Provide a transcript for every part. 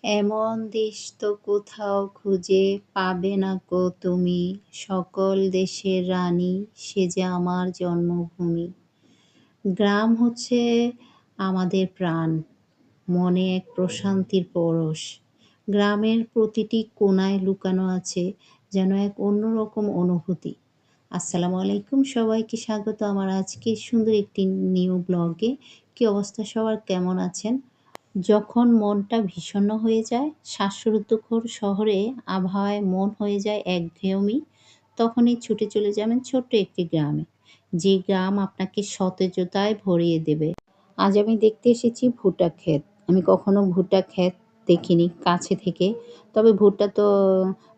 এমন দেশ তো কোথাও খুঁজে পাবে না কো তুমি, সকল দেশের রানী সে যে আমার জন্মভূমি। গ্রাম হচ্ছে আমাদের প্রাণ, মনে এক প্রশান্তির পরশ। গ্রামের প্রতিটি কোণায় লুকানো আছে যেন এক অন্যরকম অনুভূতি। আসসালামু আলাইকুম, সবাইকে স্বাগত আমার আজকে সুন্দর একটি নিউ ব্লগে। কী অবস্থা সবার, কেমন আছেন? যখন মনটা বিষণ্ণ হয়ে যায়, শ্বাসরুদ্ধকর শহরে আবহাওয়ায় মন হয়ে যায় একঘেয়েমি, তখনই ছুটে চলে যাবেন ছোট্ট একটি গ্রামে। যে গ্রাম আপনাকে সতেজতায় ভরিয়ে দেবে। আজ আমি দেখতে এসেছি ভুট্টা ক্ষেত। আমি কখনো ভুট্টা ক্ষেত দেখিনি কাছে থেকে। তবে ভুট্টা তো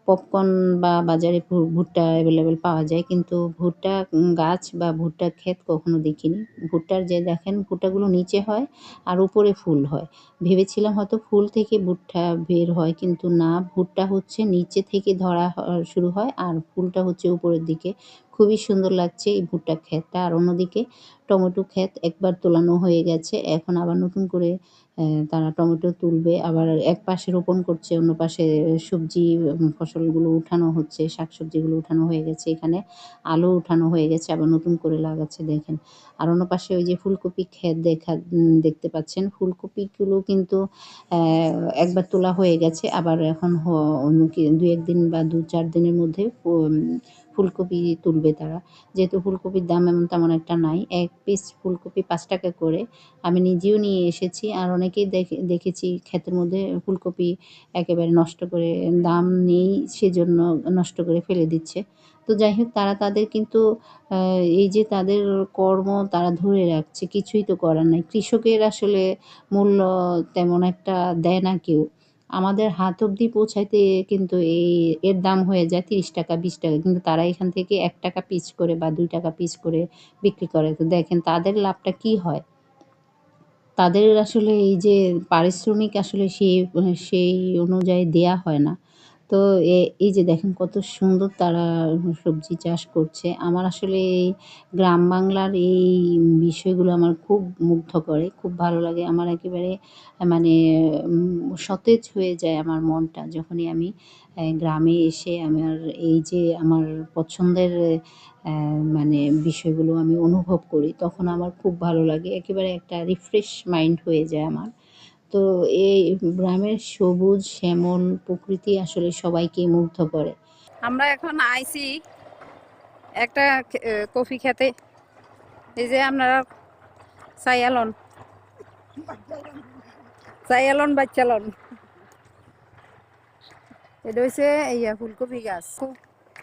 পপকর্ন বা বাজারে ভুট্টা অ্যাভেলেবেল পাওয়া যায়, কিন্তু ভুট্টা গাছ বা ভুট্টা ক্ষেত কখনো দেখিনি। ভুট্টার যে দেখেন ভুট্টাগুলো নিচে হয় আর উপরে ফুল হয়। ভেবেছিলাম হয়তো ফুল থেকে ভুট্টা বের হয়, কিন্তু না, ভুট্টা হচ্ছে নিচে থেকে ধরা শুরু হয় আর ফুলটা হচ্ছে উপরের দিকে। খুবই সুন্দর লাগছে এই ভুট্টা ক্ষেতটা। আর অন্যদিকে টমেটো ক্ষেত একবার তোলানো হয়ে গেছে, এখন আবার নতুন করে তারা টমেটো তুলবে, আবার এক পাশে রোপণ করছে, অন্য পাশে সবজি ফসলগুলো উঠানো হচ্ছে, শাকসবজিগুলো উঠানো হয়ে গেছে, এখানে আলু উঠানো হয়ে গেছে, আবার নতুন করে লাগাচ্ছে দেখেন। আর অন্য পাশে ওই যে ফুলকপি ক্ষেত দেখতে পাচ্ছেন। ফুলকপিগুলো কিন্তু একবার তোলা হয়ে গেছে, আবার এখন ২-১ দিন বা ২-৪ দিনের মধ্যে ফুলকপি তুলবে তারা। যেহেতু ফুলকপির দাম তেমন একটা নাই, ১ পিস ফুলকপি ৫ টাকা করে। আমি নিজেও নিয়ে এসেছি, আর অনেকেই দেখেছি ক্ষেতের মধ্যে ফুলকপি একেবারে নষ্ট করে, দাম নেই সেজন্য নষ্ট করে ফেলে দিচ্ছে। তো যাই হোক, তারা তাদের কিন্তু এই যে তাদের কর্ম তারা ধরে রাখছে, কিছুই তো করার নাই। কৃষকের আসলে মূল্য তেমন একটা দেয় না কেউ। আমাদের হাত অবধি পৌঁছাইতে কিন্তু এর দাম হয়ে যায় ৩০ টাকা ২০ টাকা, কিন্তু তারা এখান থেকে ১ টাকা পিস করে বা ২ টাকা পিস করে বিক্রি করে। তো দেখেন তাদের লাভটা কী হয়। তাদের আসলে এই যে পারিশ্রমিক আসলে সেই অনুযায়ী দেয়া হয় না। তো এই যে দেখেন কত সুন্দর তারা সবজি চাষ করছে। আমার আসলে এই গ্রাম বাংলার এই বিষয়গুলো আমার খুব মুগ্ধ করে, খুব ভালো লাগে। আমার একেবারে মানে সতেজ হয়ে যায় আমার মনটা যখনই আমি গ্রামে এসে আমার এই যে আমার পছন্দের মানে বিষয়গুলো আমি অনুভব করি, তখন আমার খুব ভালো লাগে। একেবারে একটা রিফ্রেশ মাইন্ড হয়ে যায় আমার। তো এই গ্রামের সবুজ শ্যামল প্রকৃতি আসলে সবাইকেই মুগ্ধ করে। আমরা এখন আইছি একটা কফি খেতে। এই যে আপনারা চাইয়ালন বাচ্চালন, এটা হচ্ছে ইয়া ফুলকপি গাছ।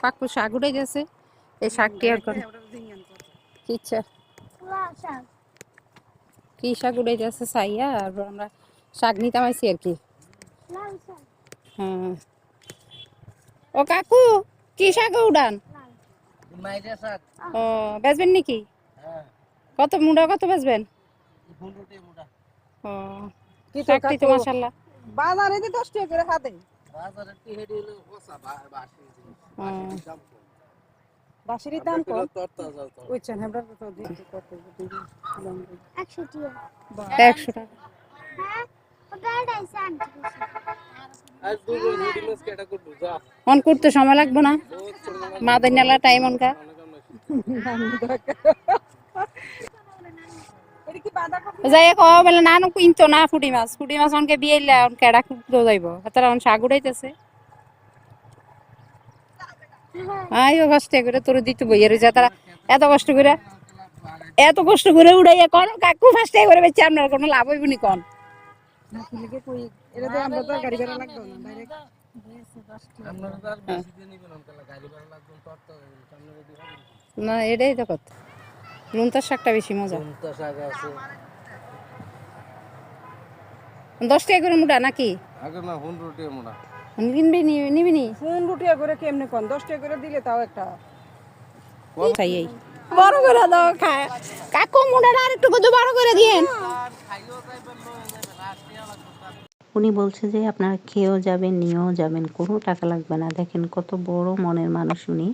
পাকু শাক উঠে গেছে, এই শাকটি আর করে কি শাক উঠে গেছে চাইয়া, আর আমরা শাক নিতে পাইছি আর কি। হ্যাঁ, ও কাকু কি শাক উড়ান? ও বেচবেন নাকি? কত মুড়া, কত বেচবেন? ও শাকটি তো মাশাআল্লাহ বাজারে 10 টাকা করে হাতে। বাজারে কি হেডি হলো ওসা বাসি বাসির দাম কম। ওইছেন আমরা তো দিতে কত 100 টাকা। 100 টাকা। হ্যাঁ, ওটা আইছে আনতে। আর দুজন হেডি মাছ কেটা করব যা অন করতে সময় লাগবে না, মাদাইনালা টাইম অনকা। যাই কও বলে না কিনতো না ফুটি মাছ অনকে বিয়েলা অন কেডা খুঁজতে যাইব, তারা অন শাক উড়াইতেছে। আইও কষ্ট করে তোর দিতে বইয়ের যা, তারা এত কষ্ট করে উড়াইয়া কোন কাকু ফাস্টে করে বেচে আপনার কোনো লাভ হইব নি কোন? এটা তো আমরা তো গাড়ি ভাড়া লাগবে না ডাইরেক্ট আপনারা তো আর বেশি দিয়ে নিবেন আমতলা গাড়ি ভাড়া লাগবে তো সামনে যদি হবে না, এটাই তো কথা। লুনতার শাকটা বেশি মজা। কোনটা শাক আছে 10 টাকা করে মুঠা নাকি? আগে না 15 টাকা মোড়া কিনবি নিবি নি? 15 টাকা করে কেমনে কোন 10 টাকা করে দিলে তাও একটা তাই এই বড় করে দাও খায় কাকু, মুঠাটা আর একটু কত বড় করে দিয়েন। উনি বলছে যে আপনারা খেয়েও যাবেন, নিয়েও যাবেন, কোনো টাকা লাগবে না। দেখেন কত বড় মনের মানুষ উনি।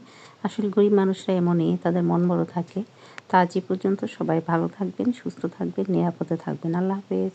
আসলে গরিব মানুষরা এমনই, তাদের মন বড় থাকে। তা আজ এই পর্যন্ত, সবাই ভালো থাকবেন, সুস্থ থাকবেন, নিরাপদে থাকবেন। আল্লাহ হাফেজ।